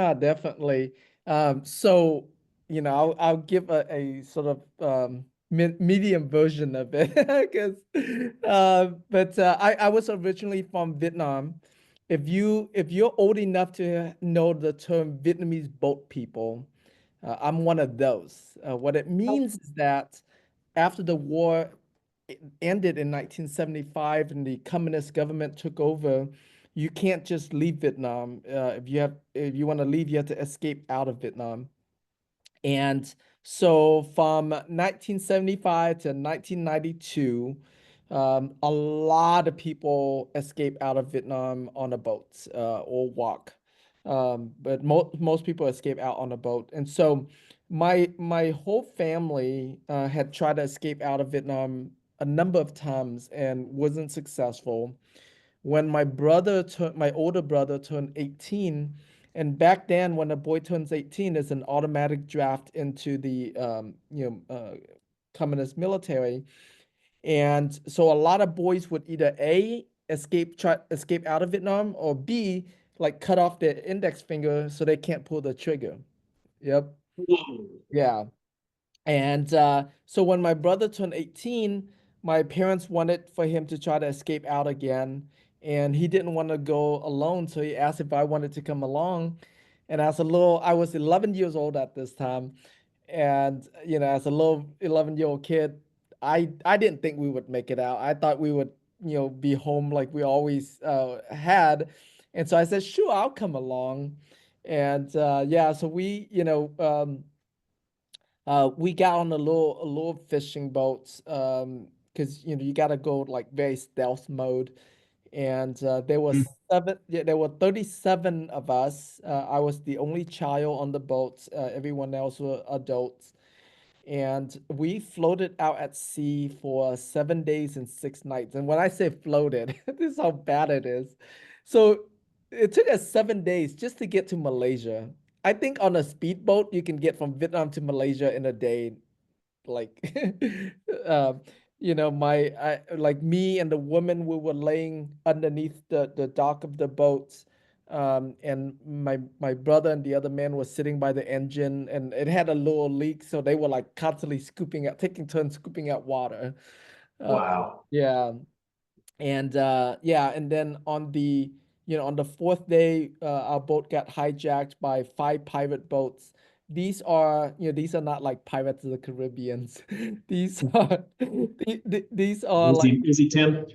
Yeah, definitely. So, I'll give a sort of medium version of it because, but I was originally from Vietnam. If you're old enough to know the term Vietnamese boat people, I'm one of those. What it means is that after the war ended in 1975 and the communist government took over, you can't just leave Vietnam. If you want to leave, you have to escape out of Vietnam. And so from 1975 to 1992, a lot of people escape out of Vietnam on a boat or walk. But most people escape out on a boat. And so my whole family had tried to escape out of Vietnam a number of times and wasn't successful. When my older brother turned 18, and back then when a boy turns 18, there's an automatic draft into the communist military. And so a lot of boys would either A, escape out of Vietnam, or B, like cut off their index finger so they can't pull the trigger. Yep. Whoa. Yeah. And so when my brother turned 18, my parents wanted for him to try to escape out again. And he didn't want to go alone. So he asked if I wanted to come along. And I was 11 years old at this time. And, as a little 11-year-old kid, I didn't think we would make it out. I thought we would, be home like we always had. And so I said, sure, I'll come along. And yeah, so we got on a little fishing boat because you got to go like very stealth mode. And there were 37 of us. I was the only child on the boat. Everyone else were adults. And we floated out at sea for 7 days and 6 nights. And when I say floated, this is how bad it is. So it took us 7 days just to get to Malaysia. I think on a speedboat, you can get from Vietnam to Malaysia in a day. Like, um, like me and the woman, we were laying underneath the dock of the boat. And my brother and the other man was sitting by the engine, and it had a little leak, so they were like constantly taking turns scooping out water. Uh, Wow. yeah, and yeah, and then on the fourth day, our boat got hijacked by 5 pirate boats. These are not like Pirates of the Caribbeans. These are like Easy, Tim.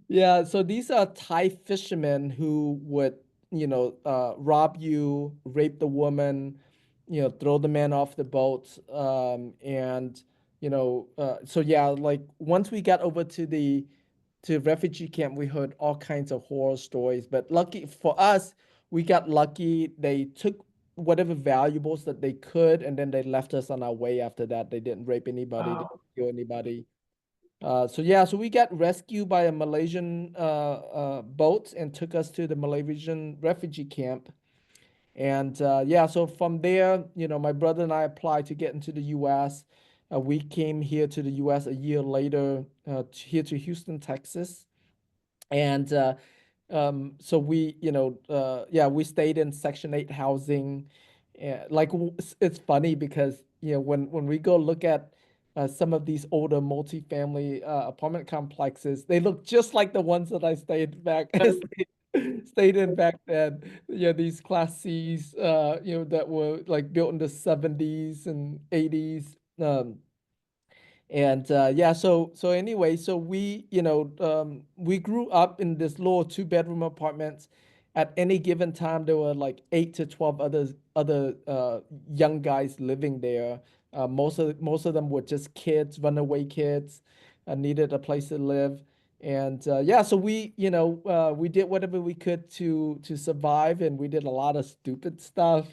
yeah, so these are Thai fishermen who would, rob you, rape the woman, throw the man off the boat. So yeah, like once we got over to refugee camp, we heard all kinds of horror stories. But lucky for us, we got lucky. They took whatever valuables that they could, and then they left us on our way after that. They didn't rape anybody, they Wow. didn't kill anybody. So yeah, so we got rescued by a Malaysian boat and took us to the Malaysian refugee camp. And yeah, so from there, my brother and I applied to get into the U.S. We came here to the U.S. a year later, here to Houston, Texas. And so yeah, we stayed in Section 8 housing. Like it's funny because when we go look at some of these older multifamily apartment complexes, they look just like the ones that I stayed back stayed in back then. Yeah, these Class C's, that were like built in the 70s and 80s. And yeah, so anyway, so we grew up in this little two-bedroom apartments. At any given time, there were like 8 to 12 other young guys living there. Most of them were just kids, runaway kids, needed a place to live. And yeah, so we did whatever we could to survive, and we did a lot of stupid stuff,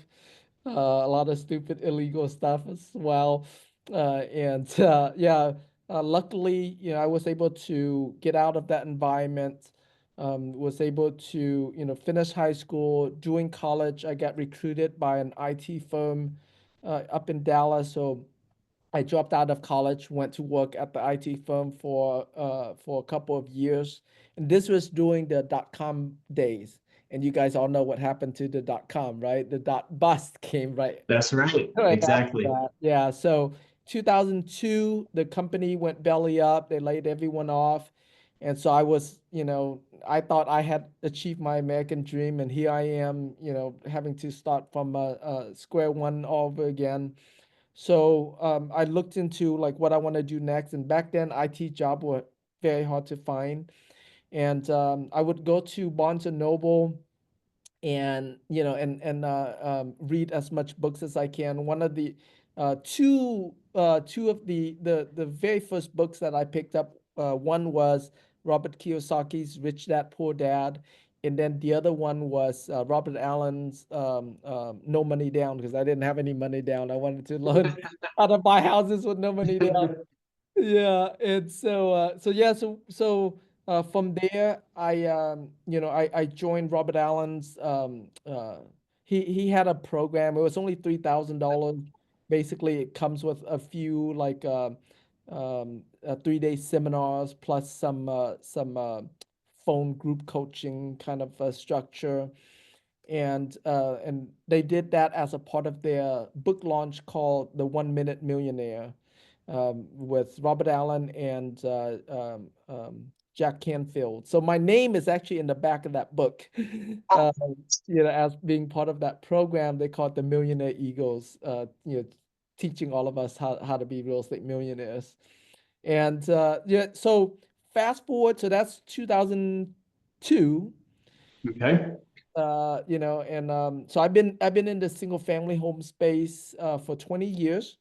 a lot of stupid illegal stuff as well. And yeah, luckily, I was able to get out of that environment. Was able to, finish high school. During college, I got recruited by an IT firm up in Dallas. So I dropped out of college, went to work at the IT firm for a couple of years, and this was during the dot-com days. And you guys all know what happened to the dot com, right? The dot bust came That's right. right after Exactly. that. Yeah. So 2002, the company went belly up. They laid everyone off. And so I was, I thought I had achieved my American dream. And here I am, having to start from square one all over again. So I looked into like what I want to do next. And back then, IT jobs were very hard to find. And I would go to Barnes and Noble and read as much books as I can. One of the two of the very first books that I picked up, one was Robert Kiyosaki's Rich Dad Poor Dad, and then the other one was Robert Allen's No Money Down, because I didn't have any money down. I wanted to learn how to buy houses with no money down. Yeah, and from there I joined Robert Allen's he had a program. It was only $3,000. Basically, it comes with a few 3-day seminars plus some phone group coaching kind of structure. And they did that as a part of their book launch called The 1 Minute Millionaire, with Robert Allen and Jack Canfield. So my name is actually in the back of that book. uh, as being part of that program. They call it the Millionaire Eagles, teaching all of us how to be real estate millionaires. And so fast forward, so that's 2002. Okay. So I've been in the single family home space for 20 years,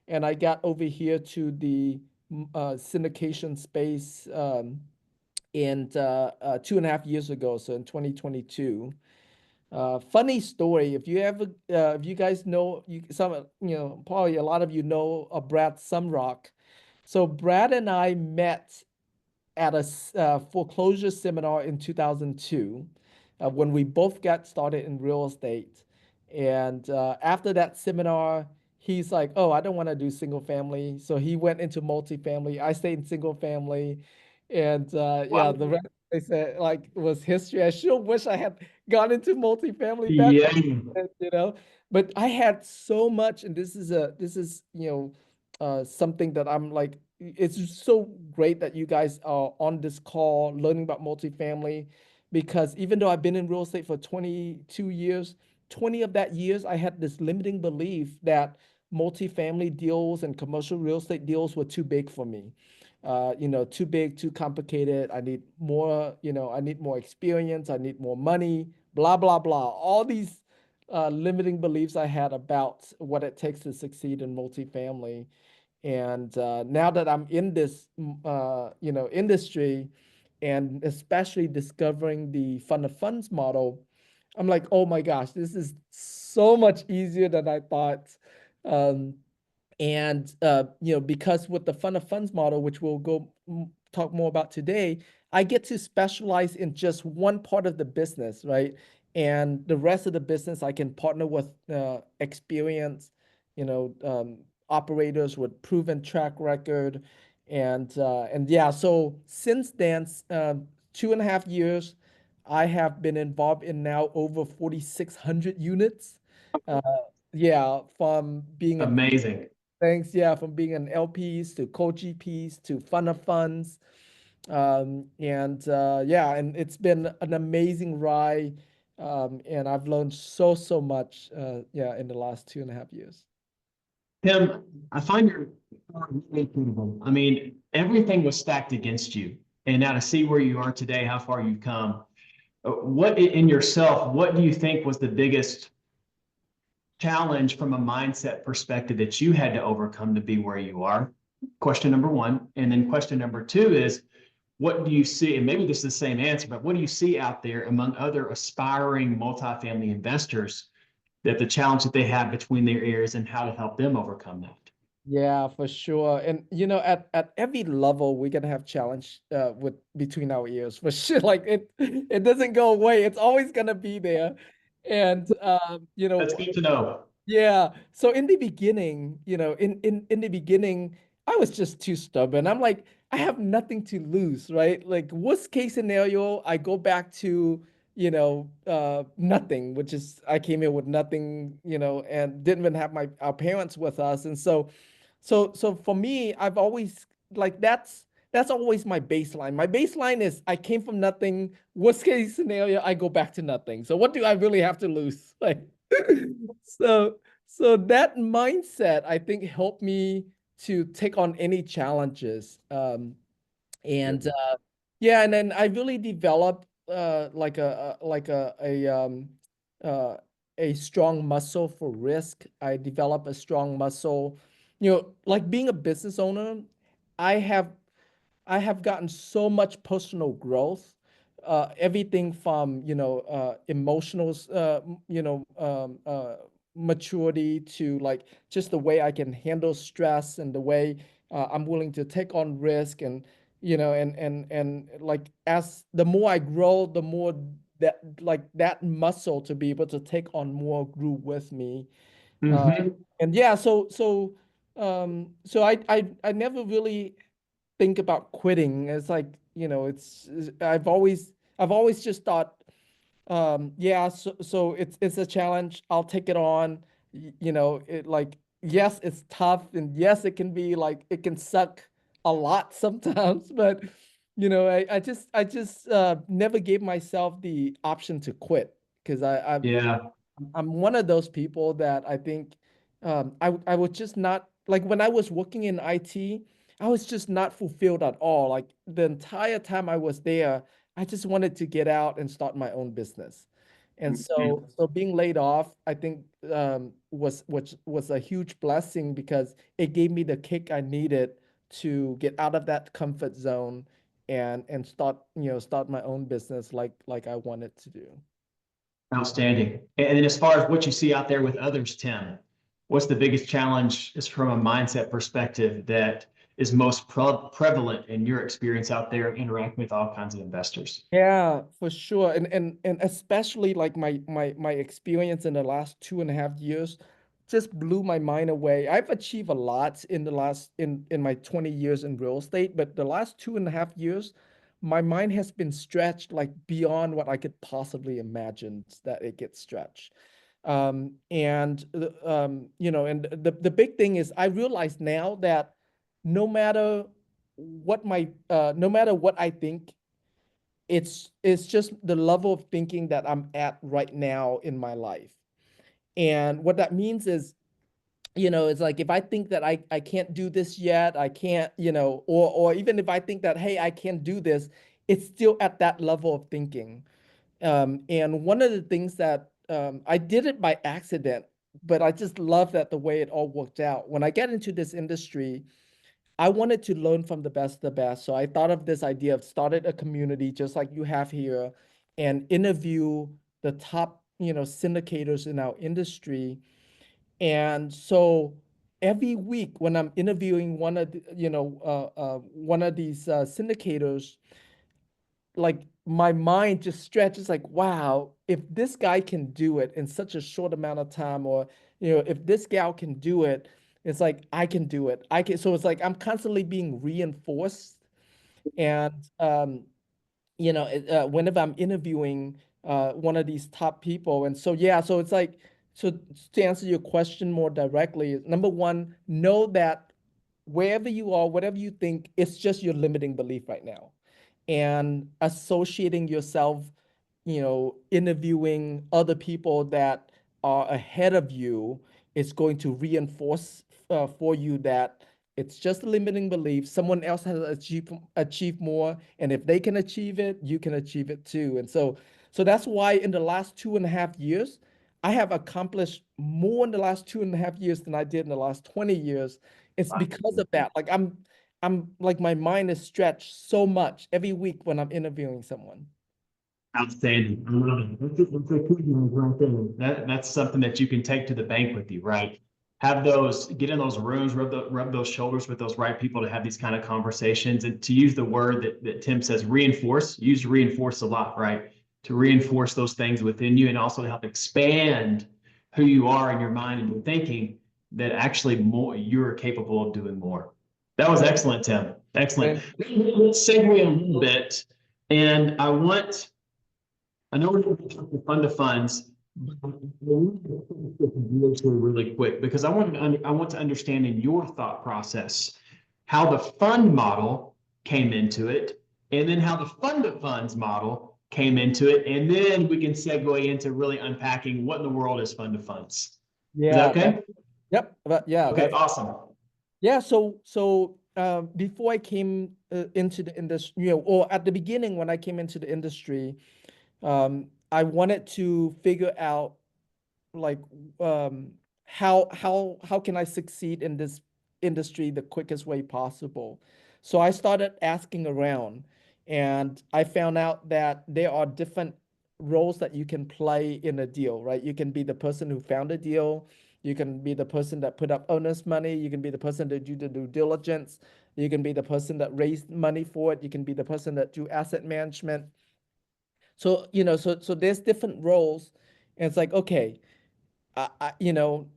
and I got over here to the syndication space in 2.5 years ago, so in 2022. Funny story, if you guys know, probably a lot of you know Brad Sumrock. So Brad and I met at a foreclosure seminar in 2002, when we both got started in real estate. And after that seminar, he's like, "Oh, I don't want to do single family." So he went into multifamily. I stayed in single family. And yeah, Wow. the rest, they said, like, was history. I sure wish I had gone into multifamily back Yeah. then, but I had so much. And this is something that I'm like, it's so great that you guys are on this call learning about multifamily, because even though I've been in real estate for 22 years, 20 of that years I had this limiting belief that multifamily deals and commercial real estate deals were too big for me. Too big, too complicated. I need more experience. I need more money, blah, blah, blah. All these limiting beliefs I had about what it takes to succeed in multifamily. And now that I'm in this, industry, and especially discovering the fund of funds model, I'm like, oh my gosh, this is so much easier than I thought. Um, and because with the fund of funds model, which we'll go talk more about today, I get to specialize in just one part of the business, right? And the rest of the business, I can partner with experienced, you know, um, operators with proven track record. And yeah, so since then, 2.5 years, I have been involved in now over 4,600 units. Uh, yeah, from being an Amazing. Thanks. Yeah, from being an LPs to co-GPs to fund of funds. And yeah, and it's been an amazing ride. And I've learned so much, yeah, in the last 2.5 years. Tim, I find your story really incredible. I mean, everything was stacked against you. And now to see where you are today, how far you've come, what in yourself, what do you think was the biggest challenge from a mindset perspective that you had to overcome to be where you are? Question number one. And then question number two is, what do you see? And maybe this is the same answer, but what do you see out there among other aspiring multifamily investors, that the challenge that they have between their ears, and how to help them overcome that? Yeah, for sure. And at every level, we're gonna have challenge with between our ears for sure. Like it doesn't go away. It's always gonna be there. And That's good to know. yeah. So in the beginning, in the beginning, I was just too stubborn. I'm like, I have nothing to lose, right? Like worst case scenario, I go back to nothing, which is I came here with nothing, and didn't even have our parents with us. And so for me, I've always like that's always my baseline. My baseline is I came from nothing. Worst case scenario, I go back to nothing. So what do I really have to lose? Like so so that mindset I think helped me to take on any challenges. And yeah, and then I really developed uh a strong muscle for risk. I developed a strong muscle, like being a business owner. I have I have gotten so much personal growth, everything from emotional, maturity to like just the way I can handle stress and the way I'm willing to take on risk and and like as the more I grow, the more that like that muscle to be able to take on more grew with me. Uh, Hmm. and yeah, so I never really think about quitting. It's like, I've always just thought, yeah, so it's a challenge. I'll take it on. It like, yes, it's tough, and yes, it can be like it can suck a lot sometimes, but I just never gave myself the option to quit because Yeah. I'm one of those people that I think I was just not like when I was working in IT, I was just not fulfilled at all. Like the entire time I was there, I just wanted to get out and start my own business. And so being laid off, I think was which was a huge blessing because it gave me the kick I needed to get out of that comfort zone and start my own business like I wanted to do. Outstanding. And then as far as what you see out there with others, Tim, what's the biggest challenge is from a mindset perspective that is most prevalent in your experience out there interacting with all kinds of investors? Yeah, for sure. And especially like my experience in the last 2.5 years just blew my mind away. I've achieved a lot in the last in my 20 years in real estate, but the last 2.5 years, my mind has been stretched like beyond what I could possibly imagine that it gets stretched. And the big thing is I realize now that no matter what I think, it's just the level of thinking that I'm at right now in my life. And what that means is, it's like if I think that I can't do this yet, I can't, or even if I think that, hey, I can't do this, it's still at that level of thinking. And one of the things that I did it by accident, but I just love that the way it all worked out. When I get into this industry, I wanted to learn from the best of the best. So I thought of this idea of started a community just like you have here and interview the top, syndicators in our industry. And so every week when I'm interviewing one of these syndicators, like my mind just stretches like, wow, if this guy can do it in such a short amount of time, or, if this gal can do it, it's like I can do it. I can. So it's like I'm constantly being reinforced. And whenever I'm interviewing one of these top people, and so yeah, so it's like, so to answer your question more directly, number one, know that wherever you are, whatever you think, it's just your limiting belief right now. And associating yourself, interviewing other people that are ahead of you is going to reinforce for you that it's just a limiting belief. Someone else has achieved more, and if they can achieve it, you can achieve it too. And so that's why in the last 2.5 years, I have accomplished more in the last 2.5 years than I did in the last 20 years. It's because of that. Like I'm like my mind is stretched so much every week when I'm interviewing someone. Outstanding. I love it. That's a key one right there. That's something that you can take to the bank with you, right? Have those, get in those rooms, rub those shoulders with those right people to have these kind of conversations. And to use the word that Tim says, reinforce, use reinforce a lot, right? To reinforce those things within you and also to help expand who you are in your mind and your thinking that actually more you're capable of doing more. That was excellent, Tim. Excellent. And Let's segue a little bit. And I want I know we're going to talk to fund of funds, but I want to go really quick because I want to understand in your thought process how the fund model came into it, and then how the fund of funds model came into it, and then we can segue into really unpacking what in the world is fund of funds. Is that Yeah, okay? yep, yeah, Okay, that's awesome. yeah. Before I came into the industry, or at the beginning when I came into the industry, I wanted to figure out like how can I succeed in this industry the quickest way possible. So I started asking around, and I found out that there are different roles that you can play in a deal, right? You can be the person who found a deal, you can be the person that put up owner's money, you can be the person that do the due diligence, you can be the person that raised money for it, you can be the person that do asset management. So, so there's different roles, and it's like, okay, I know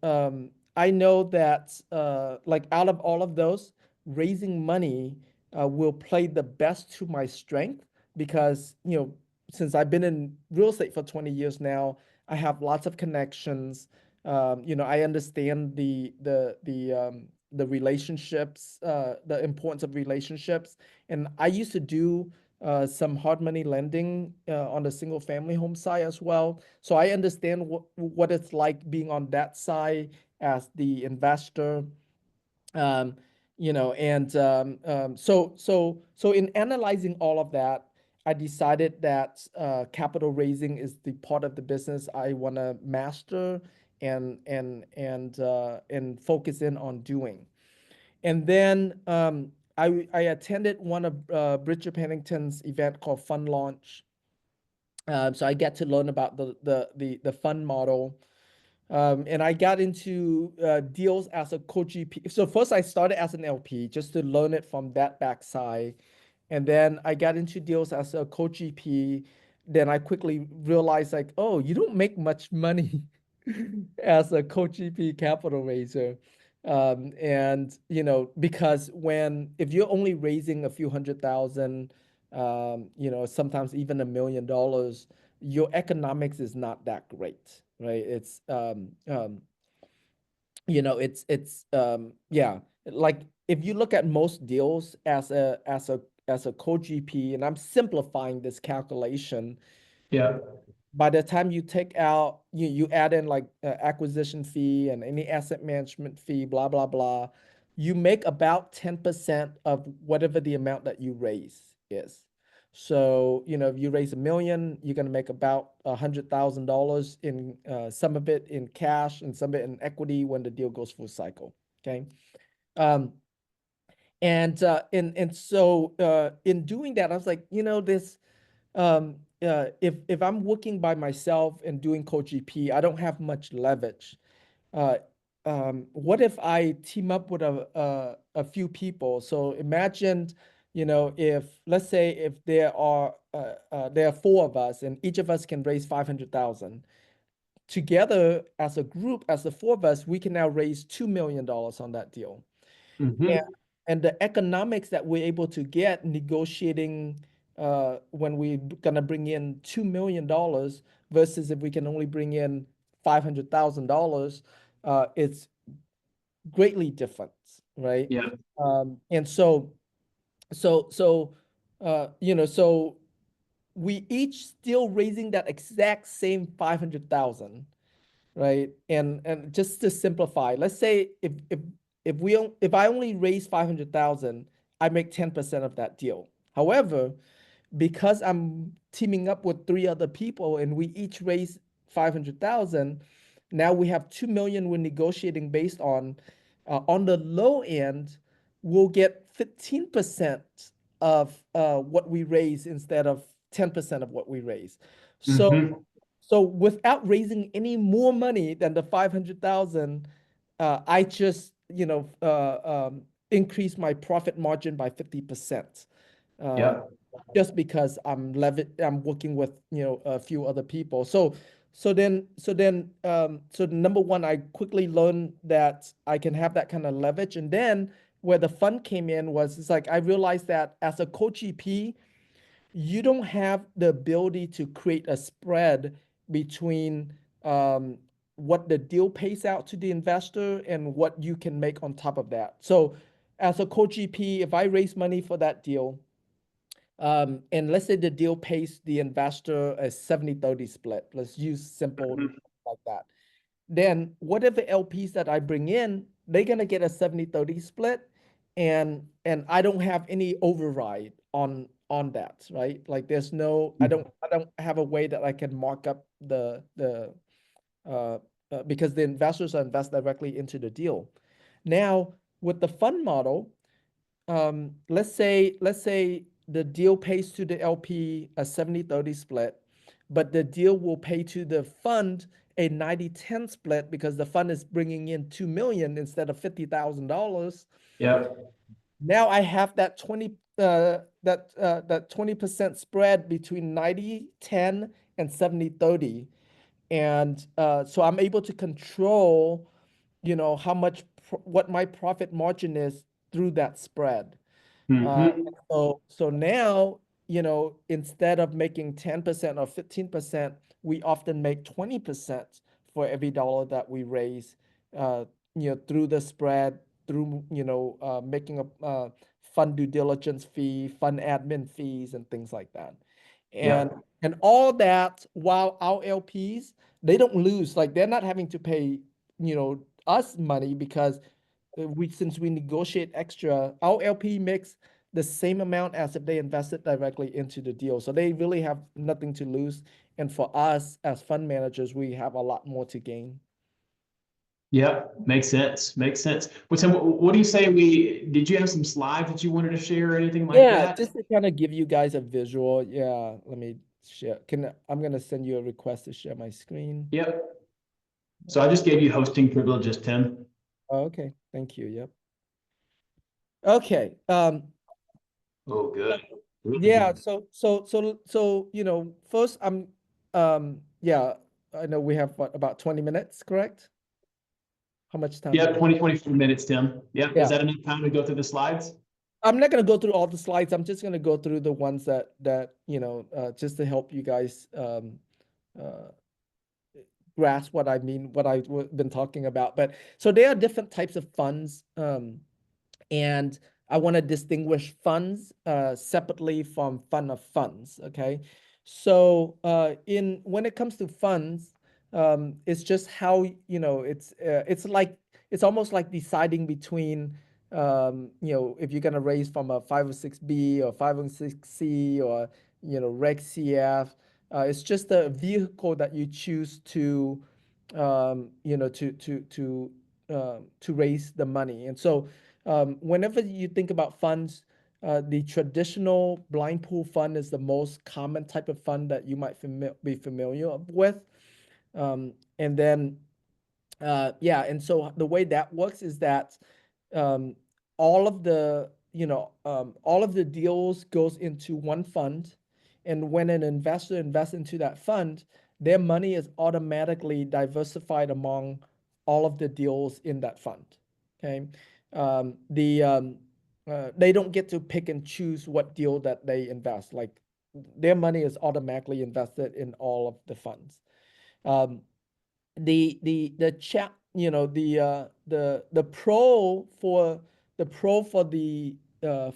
that like out of all of those, raising money will play the best to my strength because, since I've been in real estate for 20 years now, I have lots of connections. I understand the relationships, the importance of relationships, and I used to do some hard money lending on the single family home side as well. So I understand what it's like being on that side as the investor. Um, so in analyzing all of that, I decided that capital raising is the part of the business I want to master and focus in on doing. And then I attended one of Bridger Pennington's event called Fund Launch. So I get to learn about the fund model. And I got into deals as a co-GP. So first I started as an LP just to learn it from that backside. And then I got into deals as a co-GP. Then I quickly realized like, oh, you don't make much money as a co-GP capital raiser. And because if you're only raising a few hundred thousand, sometimes even $1 million, your economics is not that great, right? Yeah, like if you look at most deals as a co-GP, and I'm simplifying this calculation, Yeah. by the time you take out, you add in like acquisition fee and any asset management fee, blah, blah, blah, you make about 10% of whatever the amount that you raise is. So, if you raise 1 million, you're going to make about $100,000 in some of it in cash and some of it in equity when the deal goes full cycle. Okay. Um, and so in doing that, I was like, this if I'm working by myself and doing co-GP, I don't have much leverage. Uh, what if I team up with a few people? So imagine, if let's say if there are four of us and each of us can raise 500,000 together as a group, as the four of us, we can now raise $2 million on that deal. And, Mm-hmm. and the economics that we're able to get negotiating when we're gonna bring in $2 million versus if we can only bring in $500,000, it's greatly different, right? Yeah. And so so we each still raising that exact same 500,000, right? And just to simplify, let's say if I only raise 500,000, I make 10% of that deal. However, because I'm teaming up with three other people and we each raise 500,000, now we have 2 million we're negotiating based on the low end, we'll get 15% of what we raise instead of 10% of what we raise. So Mm-hmm. so without raising any more money than the 500,000, I just, increase my profit margin by 50%. Um, Yeah. just because I'm working with, a few other people. So number one, I quickly learned that I can have that kind of leverage. And then where the fund came in was, it's like I realized that as a co-GP, you don't have the ability to create a spread between what the deal pays out to the investor and what you can make on top of that. So as a co-GP, if I raise money for that deal, and let's say the deal pays the investor a 70-30 split, let's use simple Mhm. like that. Then whatever LPs that I bring in, they're gonna get a 70-30 split, and I don't have any override on that, right? Like there's no, I don't have a way that I can mark up the uh, because the investors are invest directly into the deal. Now with the fund model, let's say the deal pays to the LP a 70-30 split, but the deal will pay to the fund a 90-10 split because the fund is bringing in 2 million instead of $50,000. Yep. Now I have that 20% spread between 90-10 and 70-30. And so I'm able to control, how much what my profit margin is through that spread. Hmm. So now, instead of making 10% or 15%, we often make 20% for every dollar that we raise, uh, through the spread, through, making a fund due diligence fee, fund admin fees, and things like that. And Yep. and all that while our LPs, they don't lose, like they're not having to pay, us money because since we negotiate extra, our LP makes the same amount as if they invested directly into the deal. So they really have nothing to lose. And for us as fund managers, we have a lot more to gain. Yep. Makes sense. Makes sense. Well, Tim, what do you say did you have some slides that you wanted to share or anything like Yeah, that? just to kind of give you guys a visual. Yeah, let me share. I'm gonna send you a request to share my screen. Yep. So I just gave you hosting privileges, Tim. Oh, okay, thank you. Yep. Okay. Oh, good. Really Yeah, good. so first yeah, I know we have what, about 20 minutes, correct? How much time do Yeah, we have? 24 minutes, Tim. Yep. Is Yeah. that enough time to go through the slides? I'm not going to go through all the slides. I'm just going to go through the ones that just to help you guys uh, grasp what I mean, what I've been talking about. But so there are different types of funds. And I want to distinguish funds separately from fund of funds. Okay, so in when it comes to funds, it's just how it's like it's almost like deciding between if you're gonna raise from a 506B or 506C or Reg CF. It's just a vehicle that you choose to to raise the money. And so whenever you think about funds, the traditional blind pool fund is the most common type of fund that you might be familiar with. And then, yeah, and so the way that works is that um, all of the deals goes into one fund, and when an investor invests into that fund, their money is automatically diversified among all of the deals in that fund. Okay, they don't get to pick and choose what deal that they invest. Like their money is automatically invested in all of the funds. Um, the chat the pro for the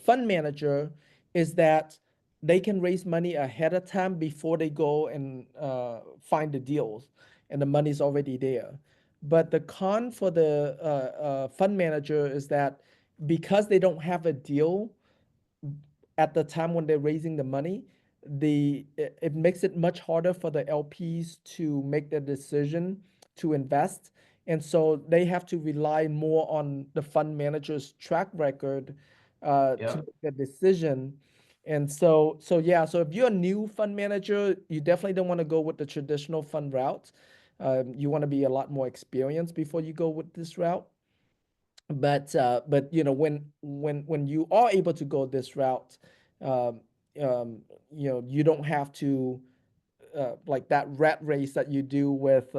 fund manager is that they can raise money ahead of time before they go and find the deals, and the money's already there. But the con for the fund manager is that because they don't have a deal at the time when they're raising the money, it makes it much harder for the LPs to make the decision to invest. And so they have to rely more on the fund manager's track record to Yep. make the decision. And so yeah, so if you're a new fund manager, you definitely don't want to go with the traditional fund route. You want to be a lot more experienced before you go with this route. But when you are able to go this route, um, you don't have to like that rat race that you do with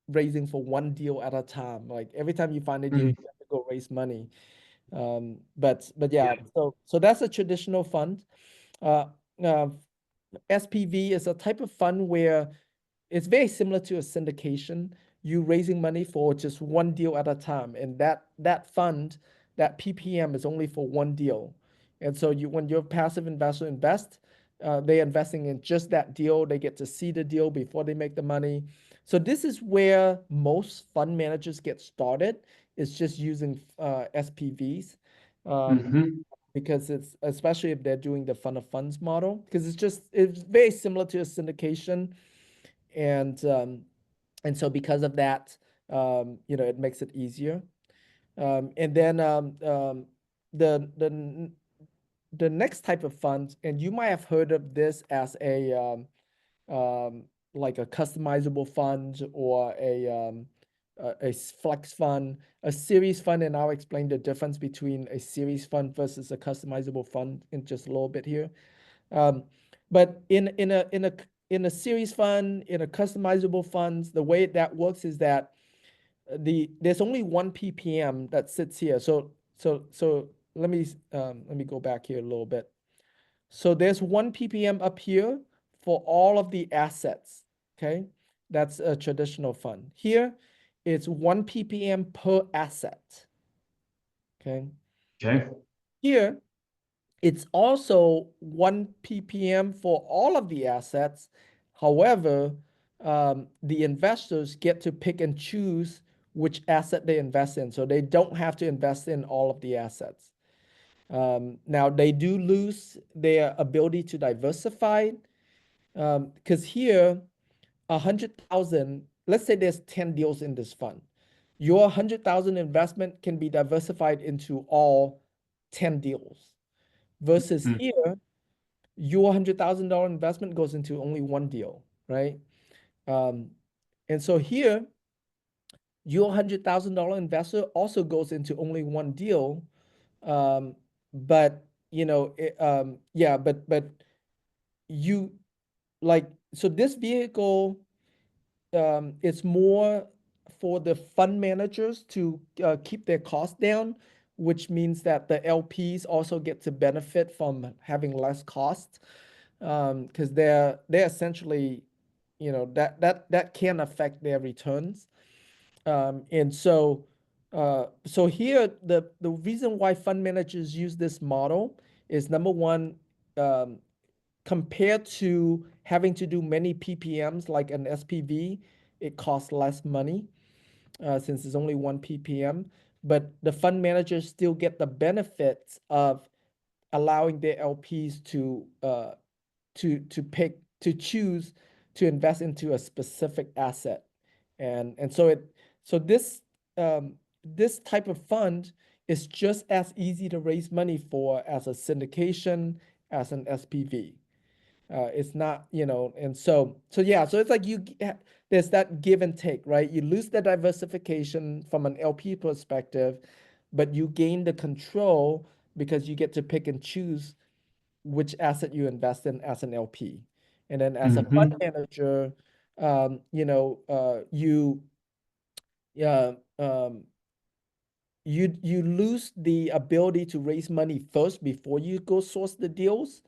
raising for one deal at a time. Like every time you find a deal, you Mhm. have to go raise money. But Yeah. yeah, so that's a traditional fund. Uh, uh, SPV is a type of fund where it's very similar to a syndication. You raising money for just one deal at a time, and that fund, that PPM is only for one deal. And so you, when your passive investor invest, they're investing in just that deal. They get to see the deal before they make the money. So this is where most fund managers get started. It's just using SPVs. Um, Hmm. because it's especially if they're doing the fund of funds model, because it's very similar to a syndication, and so because of that, it makes it easier. And then the the the next type of fund, and you might have heard of this as like a customizable fund or a flex fund, a series fund, and I'll explain the difference between a series fund versus a customizable fund in just a little bit here. Um, but in a series fund, in a customizable funds, the way that works is that there's only one PPM that sits here. So let me go back here a little bit. So there's one PPM up here for all of the assets. Okay, that's a traditional fund. Here, it's one PPM per asset. Okay, Okay. here it's also one PPM for all of the assets. However, the investors get to pick and choose which asset they invest in. So they don't have to invest in all of the assets. Now, they do lose their ability to diversify because here, 100,000, let's say there's 10 deals in this fund. Your 100,000 investment can be diversified into all 10 deals versus Mm. here, your $100,000 investment goes into only one deal, right? Um, and so here, your $100,000 investor also goes into only one deal. Um, but yeah, but you like so this vehicle it's more for the fund managers to keep their costs down, which means that the LPs also get to benefit from having less costs because they're essentially, that can affect their returns. And so here the reason why fund managers use this model is number one, um, compared to having to do many PPMs like an SPV, it costs less money since it's only one PPM. But the fund managers still get the benefits of allowing their LPs to choose to invest into a specific asset, and so this type of fund is just as easy to raise money for as a syndication, as an SPV. It's not, and so yeah, so it's like there's that give and take, right? You lose the diversification from an LP perspective, but you gain the control because you get to pick and choose which asset you invest in as an LP. And then as a fund Hmm. manager, you yeah, you lose the ability to raise money first before you go source the deals.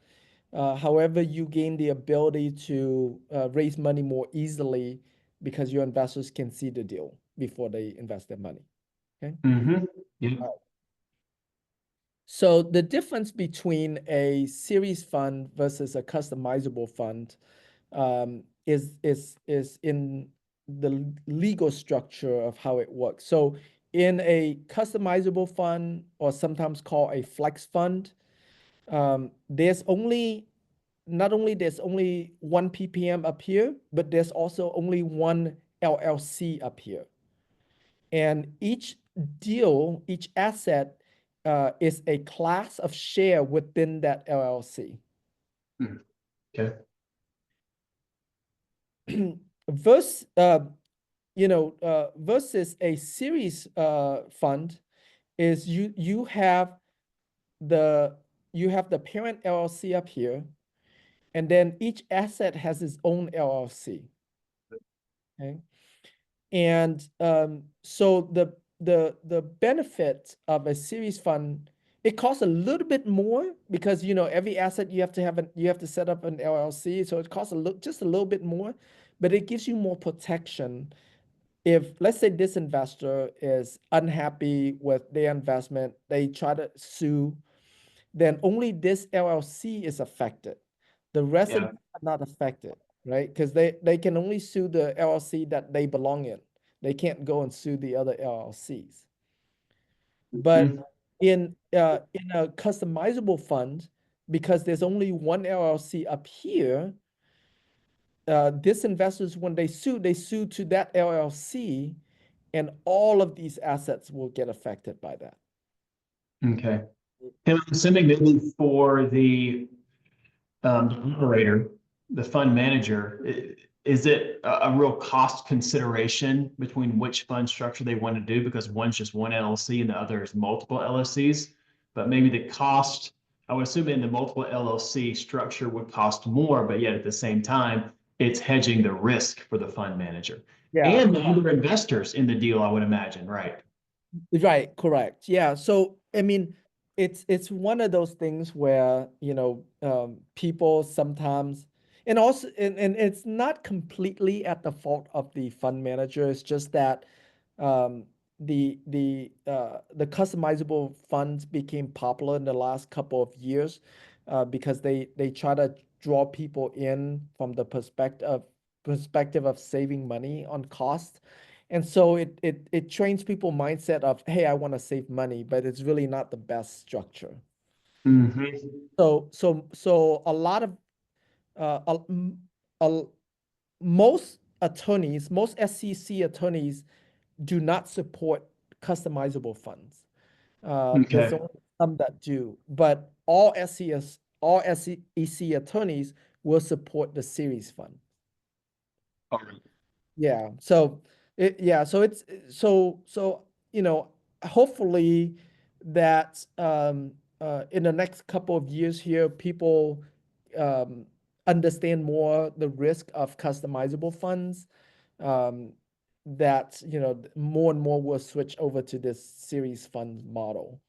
However, you gain the ability to raise money more easily because your investors can see the deal before they invest their money. Okay. Hmm. Yeah. So the difference between a series fund versus a customizable fund is in the legal structure of how it works. So in a customizable fund, or sometimes called a flex fund, there's only not only there's only one PPM up here, but there's also only one LLC up here. And each deal, each asset is a class of share within that LLC. Mm. Okay. Versus, versus a series fund is the you have the parent LLC up here, and then each asset has its own LLC. Okay. And so the benefit of a series fund, it costs a little bit more because every asset you have to set up an LLC, so it costs just a little bit more, but it gives you more protection. If let's say this investor is unhappy with their investment, they try to sue, then only this LLC is affected. The rest of Yeah. them are not affected, right? Because they can only sue the LLC that they belong in. They can't go and sue the other LLCs. But Mhm. in a customizable fund, because there's only one LLC up here, this investors, when they sue to that LLC, and all of these assets will get affected by that. Okay. And I'm assuming maybe for the operator, the fund manager, is it a real cost consideration between which fund structure they want to do? Because one's just one LLC and the other is multiple LLCs. But maybe the cost, I would assume in the multiple LLC structure would cost more, but yet at the same time, it's hedging the risk for the fund manager Yeah, and the other investors in the deal, I would imagine, right? right, correct. Yeah. So, I mean, it's one of those things where, people sometimes, and also, and it's not completely at the fault of the fund manager. It's just that um, the customizable funds became popular in the last couple of years because they try to draw people in from the perspective of saving money on cost. And so it trains people mindset of, hey, I want to save money, but it's really not the best structure. Mhm. So a lot of uh, a, a, most attorneys, most SEC attorneys do not support customizable funds. There's Okay. only some that do, but all SEC attorneys will support the series fund. All right. Yeah. So it's so hopefully that in the next couple of years here, people um, understand more the risk of customizable funds. Um, that more and more will switch over to this series fund model.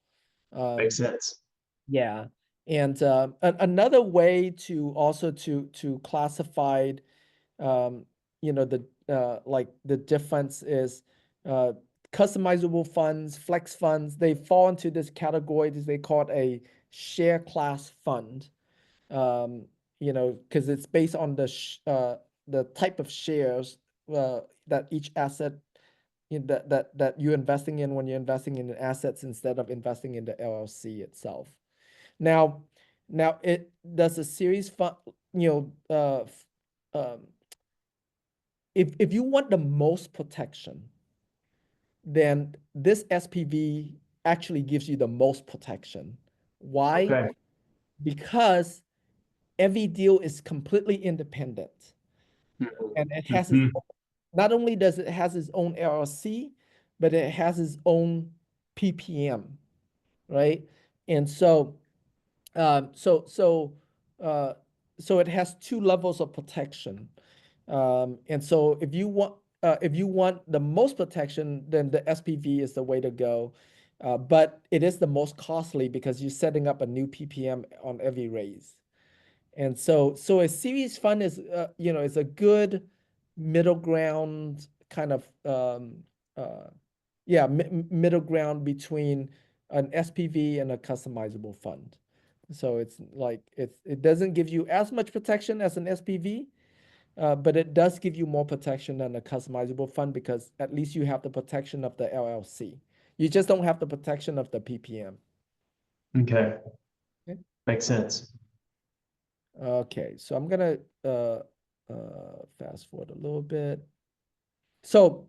Makes Um, sense. yeah. And another way to also to classify um, the like the difference is uh, customizable funds, flex funds, they fall into this category that they call it a share class fund. Um, because it's based on the type of shares that each asset that you're investing in when you're investing in assets instead of investing in the LLC itself. Now, it does a series fund, um, if you want the most protection, then this SPV actually gives you the most protection. Why? Okay. Because every deal is completely independent, and it has its Mhm. not only does it has its own LLC, but it has its own PPM, right? And um, so so uh, so it has two levels of protection. And so if you want the most protection, then the SPV is the way to go. But it is the most costly because you're setting up a new PPM on every raise. And so a series fund is a good middle ground kind of yeah, middle ground between an SPV and a customizable fund. So it's like it doesn't give you as much protection as an SPV, but it does give you more protection than a customizable fund because at least you have the protection of the LLC. You just don't have the protection of the PPM. Okay. Okay. Makes sense. Okay, so I'm gonna fast forward a little bit. So,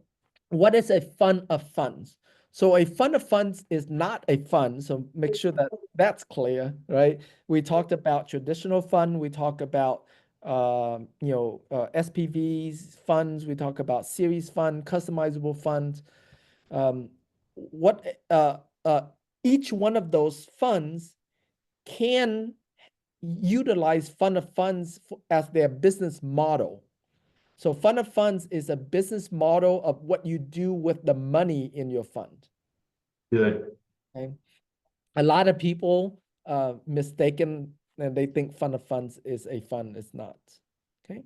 what is a fund of funds? So, a fund of funds is not a fund. So, make sure that that's clear, right? We talked about traditional fund. We talk about SPVs funds. We talk about series fund, customizable funds. Um, what each one of those funds can utilize fund of funds as their business model. So fund of funds is a business model of what you do with the money in your fund. Good. Okay. A lot of people mistaken and they think fund of funds is a fund. It's not. Okay.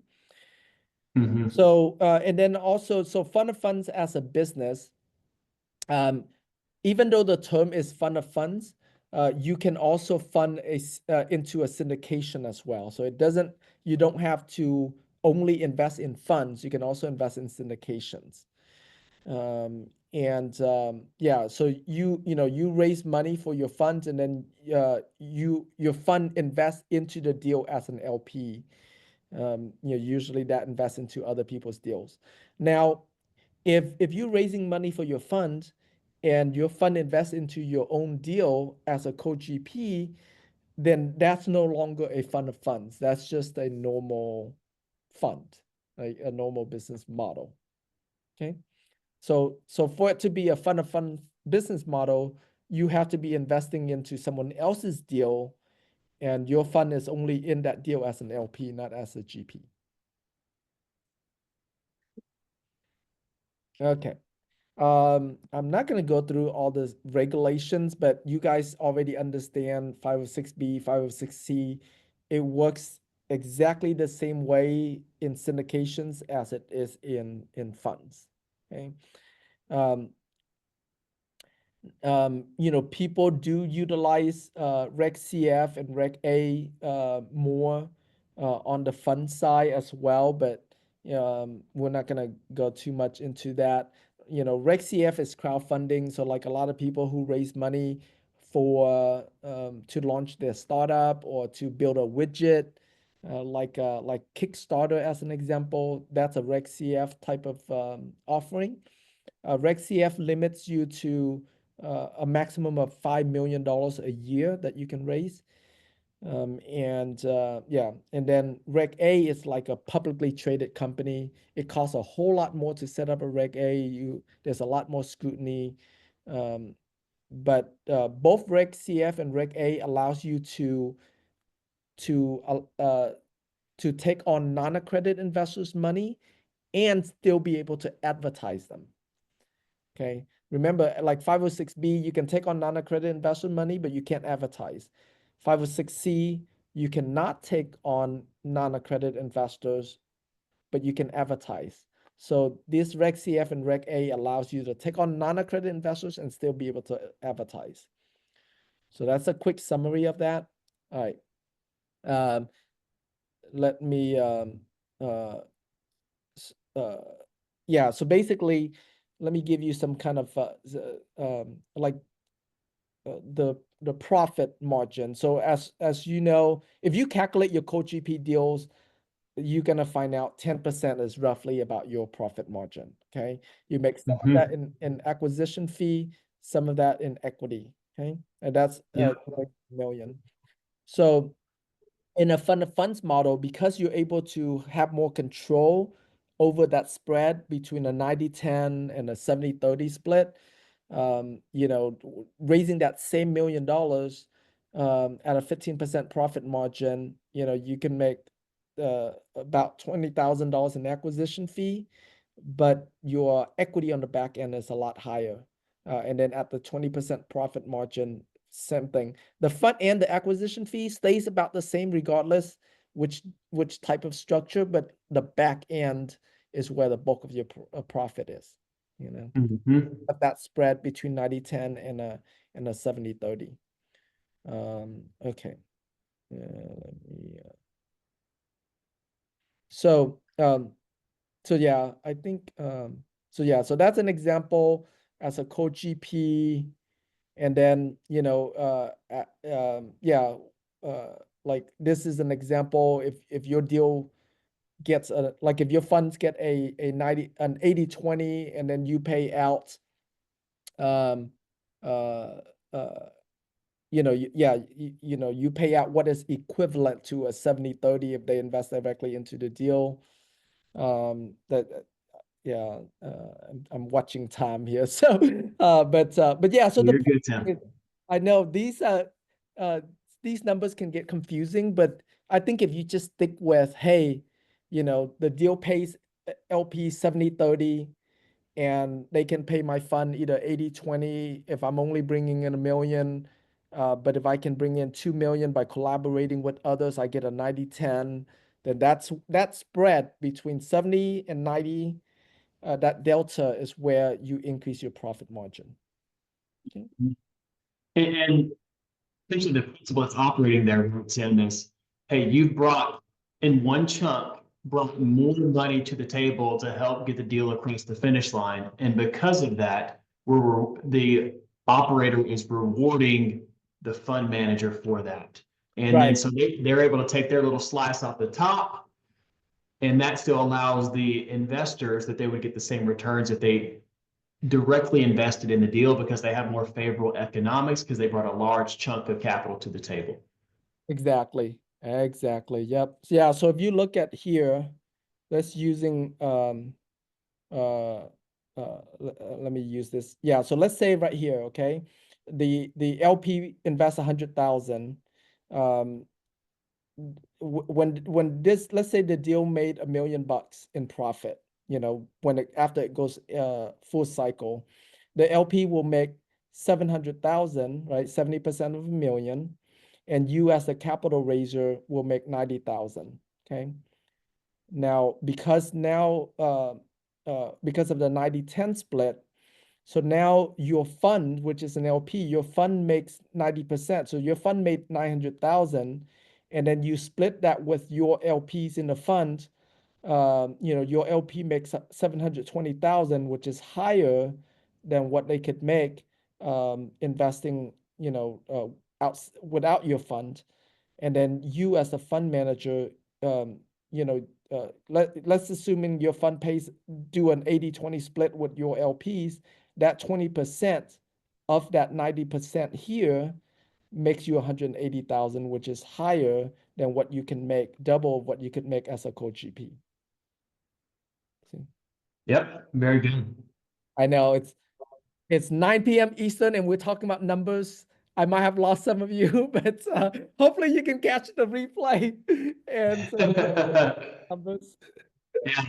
Hmm. So and then also, so fund of funds as a business, um, even though the term is fund of funds, you can also fund into a syndication as well. So it doesn't, you don't have to only invest in funds. You can also invest in syndications. Yeah, so you raise money for your funds, and then your fund invests into the deal as an LP. Usually that invests into other people's deals. Now, if you're raising money for your fund and your fund invests into your own deal as a co-GP, then that's no longer a fund of funds. That's just a normal fund, like a normal business model. Okay. So for it to be a fund of fund business model, you have to be investing into someone else's deal, and your fund is only in that deal as an LP, not as a GP. Okay. I'm not going to go through all the regulations, but you guys already understand 506B, 506C. It works exactly the same way in syndications as it is in funds. Okay. Um, People do utilize Reg CF and Reg A more on the fund side as well, but we're not going to go too much into that. Reg CF is crowdfunding, so like a lot of people who raise money for to launch their startup or to build a widget, like Kickstarter as an example, that's a Reg CF type of offering. Reg CF limits you to a maximum of $5 million a year that you can raise. Yeah, and then Reg A is like a publicly traded company. It costs a whole lot more to set up a Reg A. There's a lot more scrutiny. But both Reg CF and Reg A allows you to uh, uh, to take on non-accredited investors' money and still be able to advertise them. Okay. Remember, like 506B, you can take on non-accredited investment money, but you can't advertise. 506C, you cannot take on non-accredited investors, but you can advertise. So this Reg CF and Reg A allows you to take on non-accredited investors and still be able to advertise. So that's a quick summary of that. All right. Let me uh, uh, yeah, so basically, let me give you some kind of like the profit margin. So as you know, if you calculate your co-GP deals, you're gonna find out 10% is roughly about your profit margin. Okay, you make some of that Hmm. in acquisition fee, some of that in equity. Okay, and that's Yeah. 20 million. So in a fund of funds model, because you're able to have more control over that spread between a 90-10 and a 70-30 split, raising that same $1 million at a 15% profit margin, you can make about $20,000 in acquisition fee, but your equity on the back end is a lot higher. And then at the 20% profit margin, same thing. The front end, the acquisition fee stays about the same regardless which type of structure, but the back end is where the bulk of your profit is, Hmm. of that spread between 90-10 and a 70-30. Okay. Let me, so so yeah, I think so yeah, so that's an example as a co-GP. And then, yeah, uh, like this is an example. If your deal gets like if your funds get an 80-20, and then you pay out, um, uh, uh, you pay out what is equivalent to a 70-30 if they invest directly into the deal. That yeah, I'm watching time here. So, but yeah, so the You're point good, Tim. is, I know uh, these numbers can get confusing, but I think if you just stick with, hey, the deal pays LP 70-30, and they can pay my fund either 80/20 if I'm only bringing in 1 million. But if I can bring in 2 million by collaborating with others, I get a 90/10. Then that spread between 70 and 90, that delta is where you increase your profit margin. Okay. And essentially the principle that's operating there, Tim, is, hey, you've brought in one chunk, brought more money to the table to help get the deal across the finish line. And because of that, the operator is rewarding the fund manager for that. And then Right. so they're able to take their little slice off the top. And that still allows the investors that they would get the same returns if they directly invested in the deal, because they have more favorable economics because they brought a large chunk of capital to the table. Exactly. Exactly. Yep. Yeah. So if you look at here, let's using let me use this. Yeah. So let's say right here, okay, the LP invests 100,000. Um, when this, let's say the deal made $1 million in profit, after it goes full cycle, the LP will make 700,000, right? 70% of 1 million, and you as the capital raiser will make 90,000. Okay. Now, because of the 90/10 split, so now your fund, which is an LP, your fund makes 90%. So your fund made 900,000, and then you split that with your LPs in the fund. Your LP makes 720,000, which is higher than what they could make investing, out without your fund. And then you as a fund manager, um, let's assuming your fund pays do an 80/20 split with your LPs, that 20% of that 90% here makes you 180,000, which is higher than what you can make, double what you could make as a co-GP. See? Yep, very good. I know it's 9 p.m. Eastern and we're talking about numbers. I might have lost some of you, but hopefully you can catch the replay and numbers. Yeah.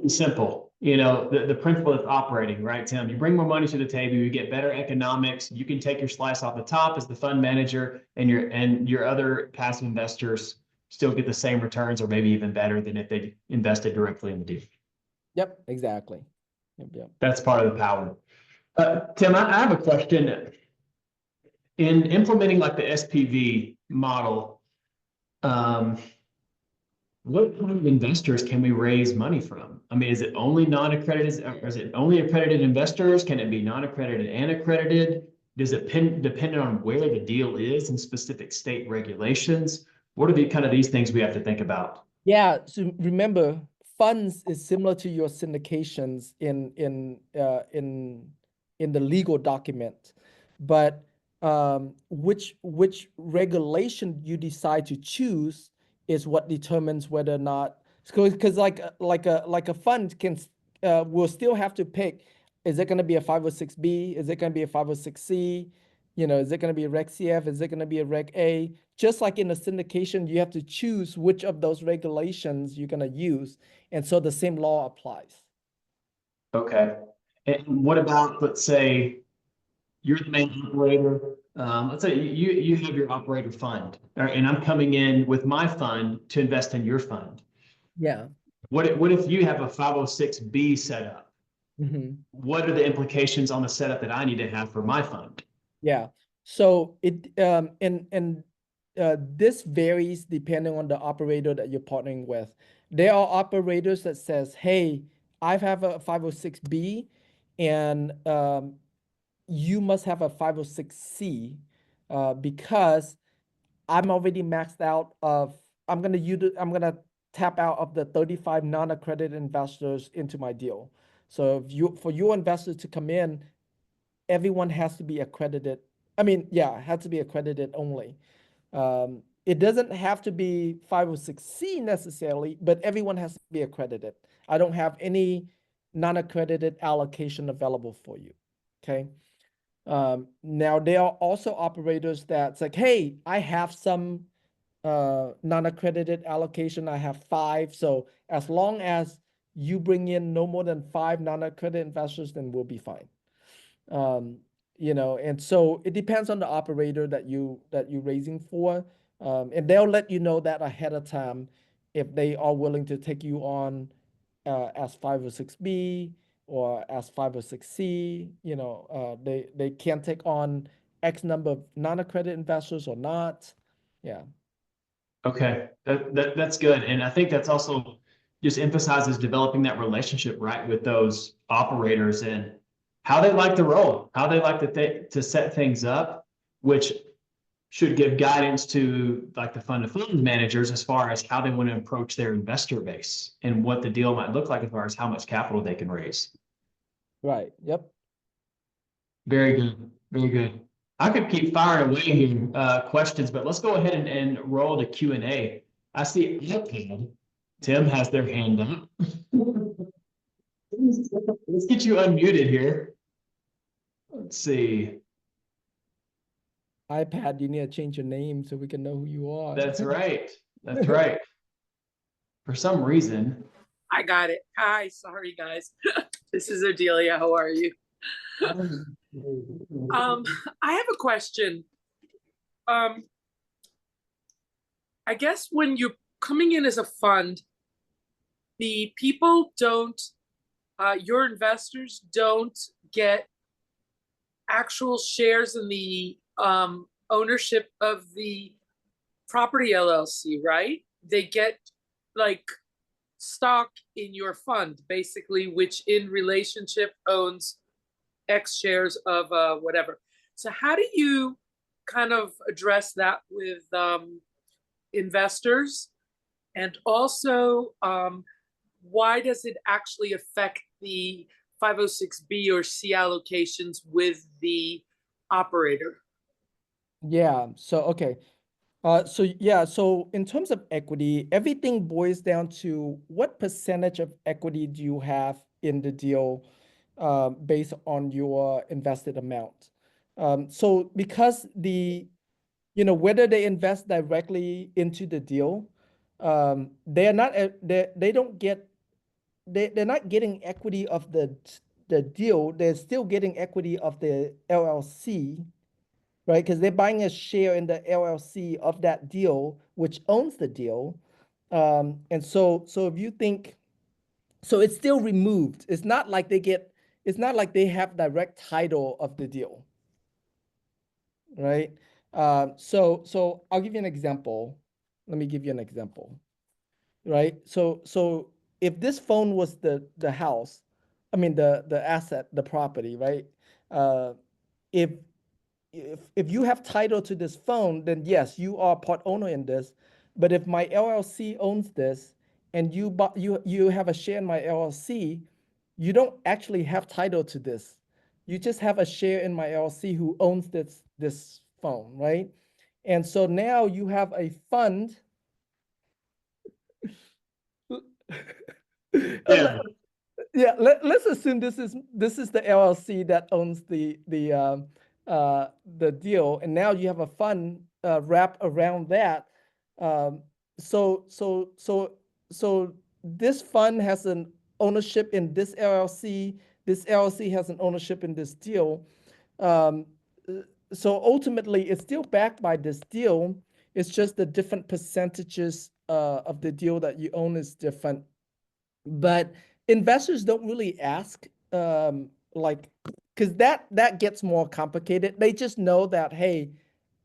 Simple. The principle is operating, right, Tim? You bring more money to the table, you get better economics, you can take your slice off the top as the fund manager, and your other passive investors still get the same returns or maybe even better than if they invested directly in the deal. Yep, exactly. Yep. That's part of the power. Tim, I have a question. In implementing like the SPV model, what kind of investors can we raise money from? I mean, is it only non-accredited, or is it only accredited investors? Can it be non-accredited and accredited? Does it depend on where the deal is and specific state regulations? What are the kind of these things we have to think about? Yeah, so remember, funds is similar to your syndications in the legal document, but which regulation you decide to choose is what determines whether or not, because like a fund will still have to pick, is it going to be a 506B? Is it going to be a 506C? Is it going to be a Reg CF? Is it going to be a Reg A? Just like in a syndication, you have to choose which of those regulations you're going to use. And so the same law applies. Okay. And what about, let's say, you're the main operator. Let's say you have your operator fund, and I'm coming in with my fund to invest in your fund. Yeah. What if you have a 506B set up? Mhm. What are the implications on the setup that I need to have for my fund? Yeah. So this varies depending on the operator that you're partnering with. There are operators that says, "Hey, I have a 506B, and you must have a 506C because I'm already maxed out of. I'm gonna tap out of the 35 non-accredited investors into my deal. So for your investors to come in, everyone has to be accredited. I mean, yeah, it has to be accredited only. It doesn't have to be 506C necessarily, but everyone has to be accredited. I don't have any non-accredited allocation available for you. Okay. Now there are also operators that's like, hey, I have some non-accredited allocation. I have 5. So as long as you bring in no more than 5 non-accredited investors, then we'll be fine. Um, and so it depends on the operator that you're raising for, and they'll let you know that ahead of time if they are willing to take you on as 506B or as 506C. They can take on X number of non-accredited investors or not. Yeah. Okay, that's good. And I think that's also just emphasizes developing that relationship, right, with those operators and how they like to roll, how they like to set things up, which should give guidance to like the fund of funds managers as far as how they want to approach their investor base and what the deal might look like as far as how much capital they can raise. Right. Yep. Very good. Very good. I could keep firing away here questions, but let's go ahead and roll the Q&A. I see iPad. Tim has their hand up. Let's get you unmuted here. Let's see. iPad, you need to change your name so we can know who you are. That's right. That's right. For some reason. I got it. Hi, sorry guys. This is Adelia. How are you? I have a question. I guess when you're coming in as a fund, the people don't, your investors don't get actual shares in the ownership of the property LLC, right? They get like stock in your fund, basically, which in relationship owns X shares of whatever. So how do you kind of address that with investors? And also, why does it actually affect the 506B or C allocations with the operator? Yeah. So, okay. So in terms of equity, everything boils down to what percentage of equity do you have in the deal based on your invested amount. So because whether they invest directly into the deal, they're not they don't get they're not getting equity of the deal. They're still getting equity of the LLC, right? Because they're buying a share in the LLC of that deal, which owns the deal. And so if you think, so it's still removed. It's not like it's not like they have direct title of the deal, right? So I'll give you an example. Let me give you an example, right? So if this phone was the house, I mean the asset, the property, right? Uh, if if you have title to this phone, then yes, you are part owner in this. But if my LLC owns this and you have a share in my LLC, you don't actually have title to this. You just have a share in my LLC who owns this phone, right? And so now you have a fund. Yeah. Yeah, let's assume this is the LLC that owns the deal, and now you have a fund wrapped around that. Um, so so so so this fund has an ownership in this LLC. This LLC has an ownership in this deal. Um, so ultimately, it's still backed by this deal. It's just the different percentages of the deal that you own is different. But investors don't really ask, like, because that gets more complicated. They just know that, hey,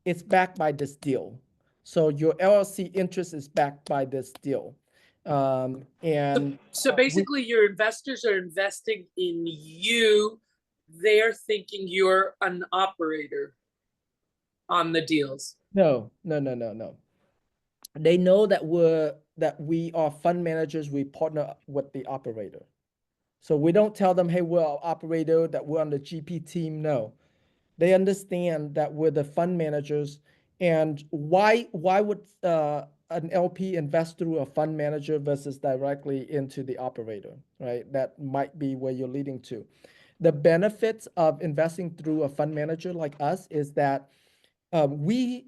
it's backed by this deal. So your LLC interest is backed by this deal. And So basically, your investors are investing in you. They're thinking you're an operator on the deals. no. They know that we are fund managers. We partner with the operator. So we don't tell them, hey, we're an operator, that we're on the GP team. No, they understand that we're the fund managers. And why would an LP invest through a fund manager versus directly into the operator, right? That might be where you're leading to. The benefits of investing through a fund manager like us is that we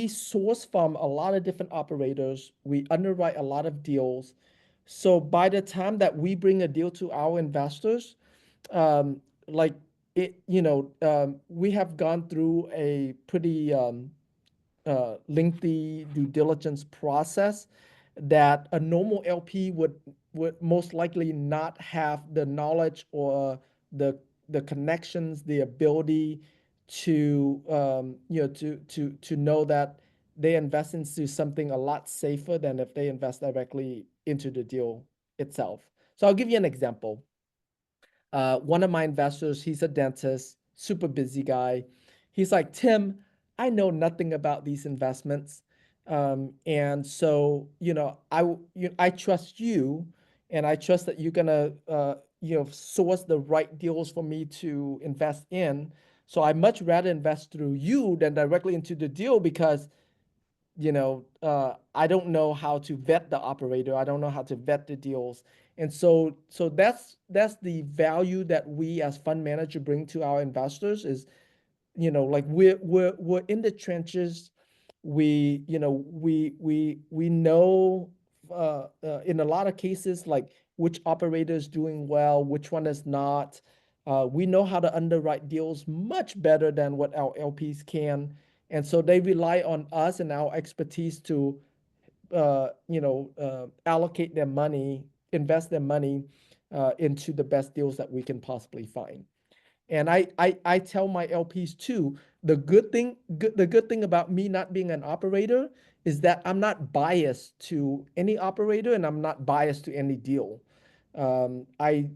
source from a lot of different operators. We underwrite a lot of deals. So by the time that we bring a deal to our investors, like we have gone through a pretty lengthy due diligence process that a normal LP would most likely not have the knowledge or the the connections, the ability to to know that they invest into something a lot safer than if they invest directly into the deal itself. So I'll give you an example. One of my investors, he's a dentist, super busy guy. He's like, Tim, I know nothing about these investments. And so, I trust you, and I trust that you're gonna, source the right deals for me to invest in. So I much rather invest through you than directly into the deal because I don't know how to vet the operator. I don't know how to vet the deals. And so that's the value that we as fund manager bring to our investors is, like we're in the trenches. We know in a lot of cases like which operator is doing well, which one is not. We know how to underwrite deals much better than what our LPs can. And so they rely on us and our expertise to, allocate their money, invest their money into the best deals that we can possibly find. And I tell my LPs too, the good thing about me not being an operator is that I'm not biased to any operator and I'm not biased to any deal. I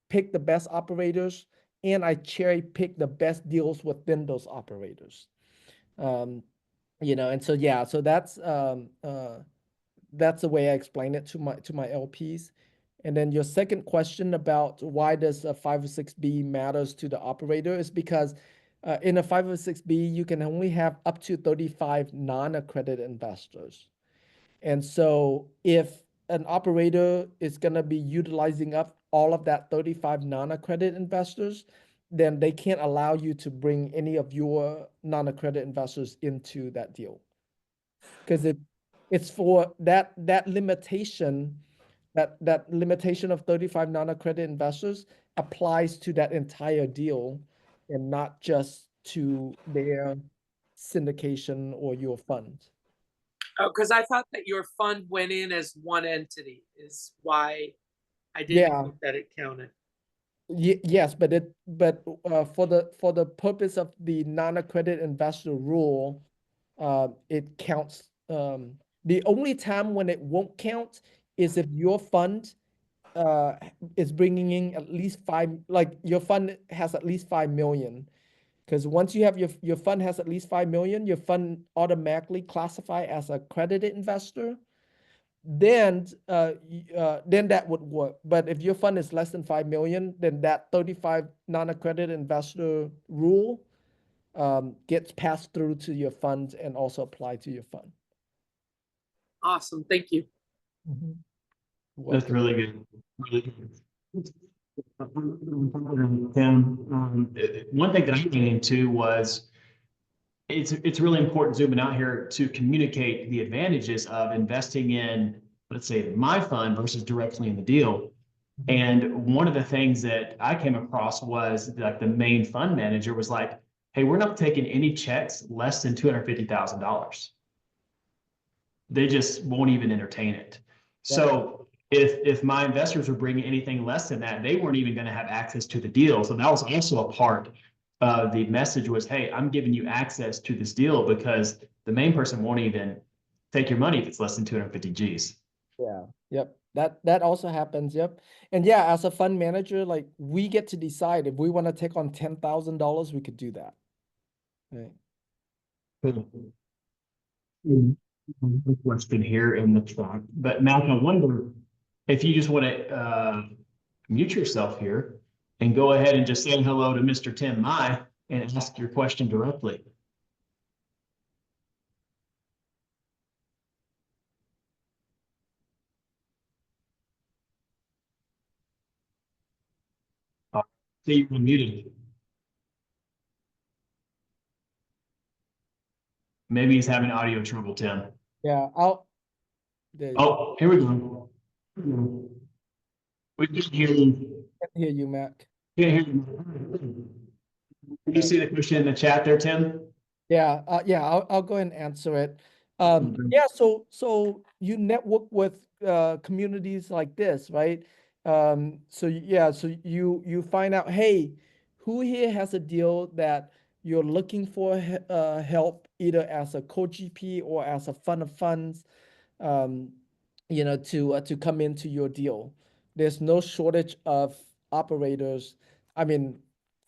pick the best operators and I cherry pick the best deals within those operators. Um, and so yeah, so that's the way I explain it to my LPs. And then your second question about why does a 506B matters to the operator is because in a 506B you can only have up to 35 non-accredited investors. And so if an operator is going to be utilizing up all of that 35 non-accredited investors, then they can't allow you to bring any of your non-accredited investors into that deal. Because it's for that limitation, that limitation of 35 non-accredited investors applies to that entire deal and not just to their syndication or your fund. Oh, because I thought that your fund went in as one entity is why I didn't Yeah. think that it counted. Yes, but for the purpose of the non-accredited investor rule, it counts. The only time when it won't count is if your fund uh, is bringing in at least like your fund has at least 5 million. Because once you have your fund has at least 5 million, your fund automatically classify as a accredited investor. Then that would work. But if your fund is less than 5 million, then that 35 non-accredited investor rule gets passed through to your fund and also applied to your fund. Awesome. Thank you. Mhm. That's Welcome. really good. Really good. Tim, one thing that I ran into was it's really important zooming out here to communicate the advantages of investing in, let's say, my fund versus directly in the deal. And one of the things that I came across was like the main fund manager was like, hey, we're not taking any checks less than $250,000. They just won't even entertain it. So if my investors were bringing anything less than that, they weren't even going to have access to the deal. So that was also a part of the message was, hey, I'm giving you access to this deal because the main person won't even take your money if it's less than 250 G's. Yeah. Yep. That also happens. Yep. And yeah, as a fund manager, like we get to decide if we want to take on $10,000, we could do that. Right. Question here in the chat, but Malcolm, I wonder if you just want to mute yourself here and go ahead and just say hello to Mr. Tim Mai and ask your question directly. See, you're muted. Maybe he's having audio trouble, Tim. Yeah. There you go. Oh, here we go. We can hear you. I can hear you, Mac. Can't hear you. Did you see the question in the chat there, Tim? Yeah, I'll go ahead and answer it. Yeah, so you network with communities like this, right? So yeah, so you find out, hey, who here has a deal that you're looking for help either as a co-GP or as a fund of funds, um, to come into your deal. There's no shortage of operators. I mean,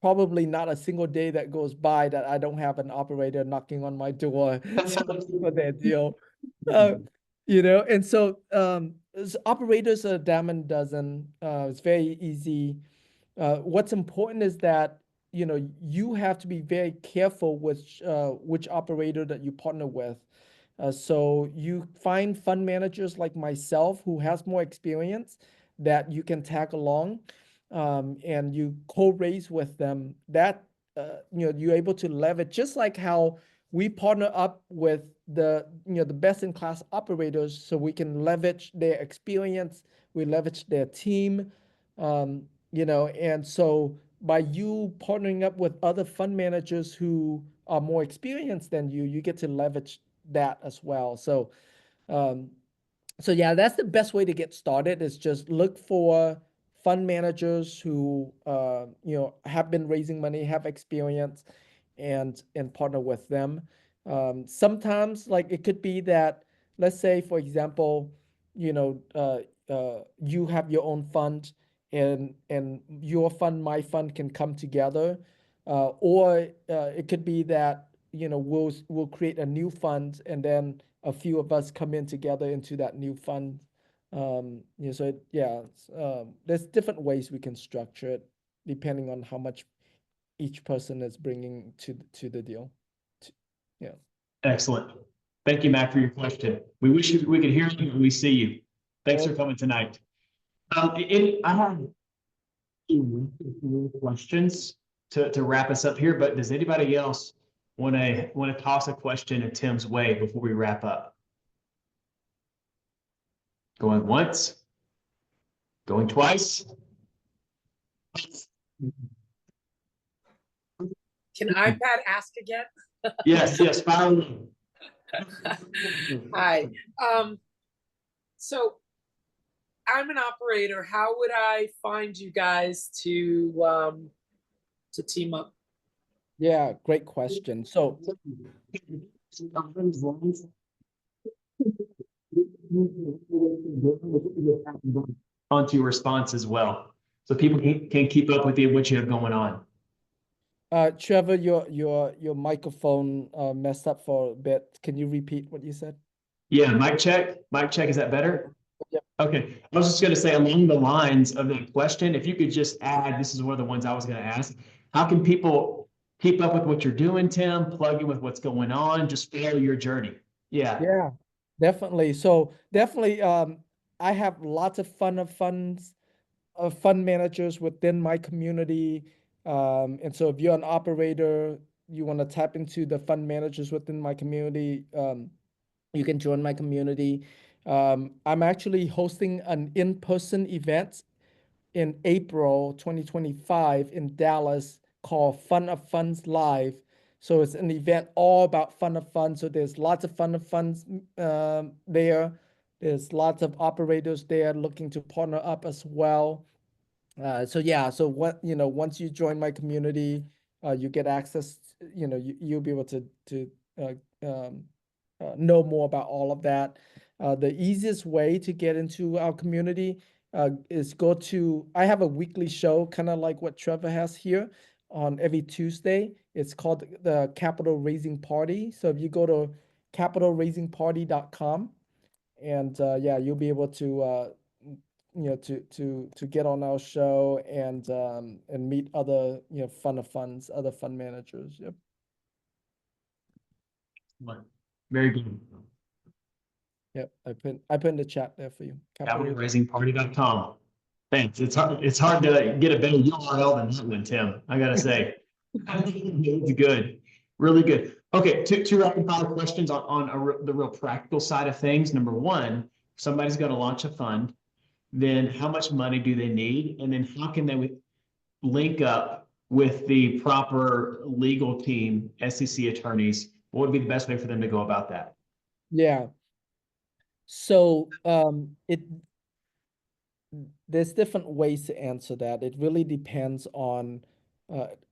probably not a single day that goes by that I don't have an operator knocking on my door for their deal. Uh, and so operators are a dime a dozen. It's very easy. What's important is that you have to be very careful with which operator that you partner with. So you find fund managers like myself who has more experience that you can tag along, and you co-raise with them. That you're able to leverage just like how we partner up with the best-in-class operators, so we can leverage their experience, we leverage their team, and so by you partnering up with other fund managers who are more experienced than you get to leverage that as well. Um, so yeah, that's the best way to get started is just look for fund managers who have been raising money, have experience, and partner with them. Sometimes like it could be that, let's say for example, you have your own fund, and your fund, my fund can come together, or it could be that we'll create a new fund, and then a few of us come in together into that new fund. There's different ways we can structure it depending on how much each person is bringing to the deal. Yeah. Excellent. Thank you, Mac, for your question. We wish we could hear you when we see you. Thanks for coming tonight. I have questions to wrap us up here, but does anybody else want to toss a question in Tim's way before we wrap up? Going once, going twice. Can iPad ask again? Yes, fire away. Hi. So I'm an operator. How would I find you guys to team up? Yeah, great question. So onto your response as well, so people can keep up with you what you have going on. Trevor, your microphone messed up for a bit. Can you repeat what you said? Yeah, mic check. Mic check. Is that better? Yep. Okay. I was just going to say along the lines of that question, if you could just add, this is one of the ones I was going to ask. How can people keep up with what you're doing, Tim? Plug in with what's going on. Just follow your journey. Yeah. Yeah, definitely. So definitely, I have lots of fund managers within my community. And so if you're an operator, you want to tap into the fund managers within my community, you can join my community. I'm actually hosting an in-person event in April 2025 in Dallas called Fun of Funds Live. So it's an event all about Fun of Funds. So there's lots of Fun of Funds there. There's lots of operators there looking to partner up as well. So what once you join my community, you get access. You'll be able to uh, um, know more about all of that. The easiest way to get into our community is I have a weekly show, kind of like what Trevor has here on every Tuesday. It's called the Capital Raising Party. So if you go to capitalraisingparty.com, and you'll be able to to get on our show and meet other other fund managers. Yep. Very good. Yep. I put in the chat there for you. Capitalraisingparty.com. Thanks. It's hard to get a better URL than that one, Tim. I gotta say, it's good, really good. Okay, two rapid fire questions on the real practical side of things. Number one, somebody's going to launch a fund, then how much money do they need? And then how can they link up with the proper legal team, SEC attorneys? What would be the best way for them to go about that? Yeah. So there's different ways to answer that. It really depends on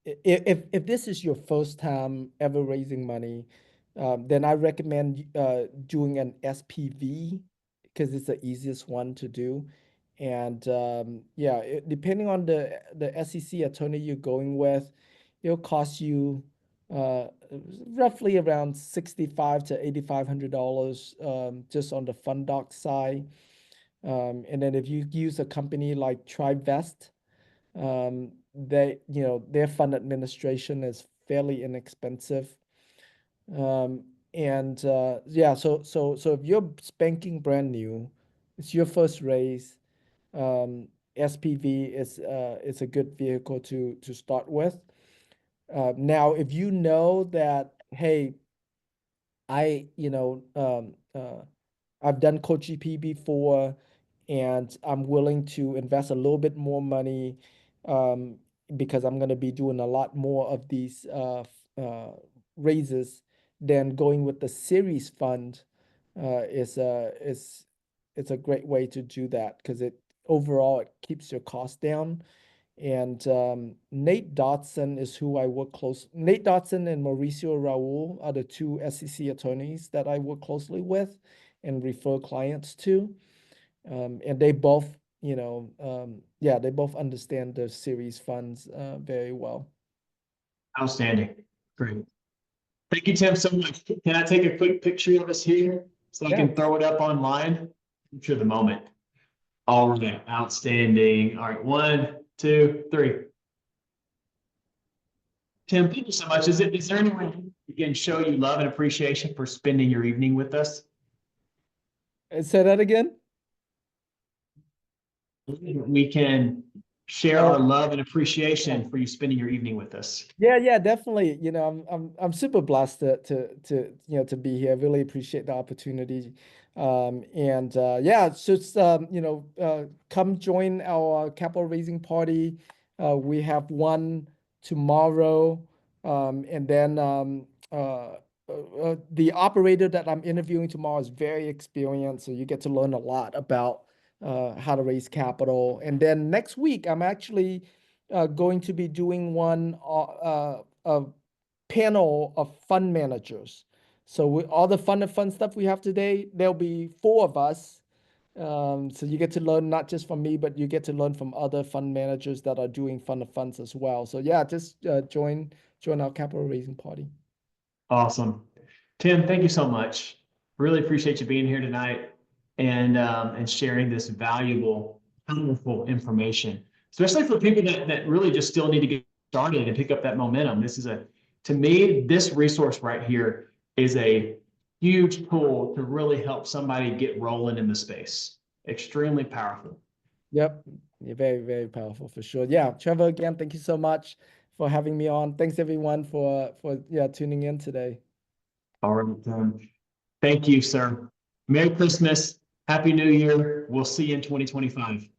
if this is your first time ever raising money, then I recommend doing an SPV because it's the easiest one to do. And yeah, depending on the SEC attorney you're going with, it'll cost you uh, roughly around 65 to $8,500 just on the fund doc side. And then if you use a company like TriVest, their fund administration is fairly inexpensive. And yeah, so if you're spanking brand new, it's your first raise, SPV is a good vehicle to start with. Now, if you know that, hey, I, I've done Coach GP before, and I'm willing to invest a little bit more money um, because I'm going to be doing a lot more of these raises. Then going with the series fund is it's a great way to do that because it overall it keeps your cost down. And Nate Dotson is who I work close. Nate Dotson and Mauricio Raul are the two SEC attorneys that I work closely with and refer clients to. And they both, yeah, they both understand the series funds very well. Outstanding. Great. Thank you, Tim, so much. Can I take a quick picture of us here so I Yeah. can throw it up online? Capture the moment. All right, outstanding. All right, 1, 2, 3. Tim, thank you so much. Is there any way you can show you love and appreciation for spending your evening with us? Say that again. We can share Oh. our love and appreciation for you spending your evening with us. Yeah, definitely. I'm super blessed to be here. I really appreciate the opportunity. And yeah, it's just come join our capital raising party. We have one tomorrow. And then the operator that I'm interviewing tomorrow is very experienced, so you get to learn a lot about how to raise capital. And then next week, I'm actually going to be doing a panel of fund managers. So all the fun stuff we have today, there'll be 4 of us. So you get to learn not just from me, but you get to learn from other fund managers that are doing fund of funds as well. So yeah, just join our capital raising party. Awesome. Tim, thank you so much. Really appreciate you being here tonight and sharing this valuable, powerful information, especially for people that really just still need to get started and pick up that momentum. To me, this resource right here is a huge tool to really help somebody get rolling in the space. Extremely powerful. Yep. You're very, very powerful for sure. Yeah. Trevor, again, thank you so much for having me on. Thanks everyone for tuning in today. All right. Thank you, sir. Merry Christmas. Happy New Year. We'll see you in 2025.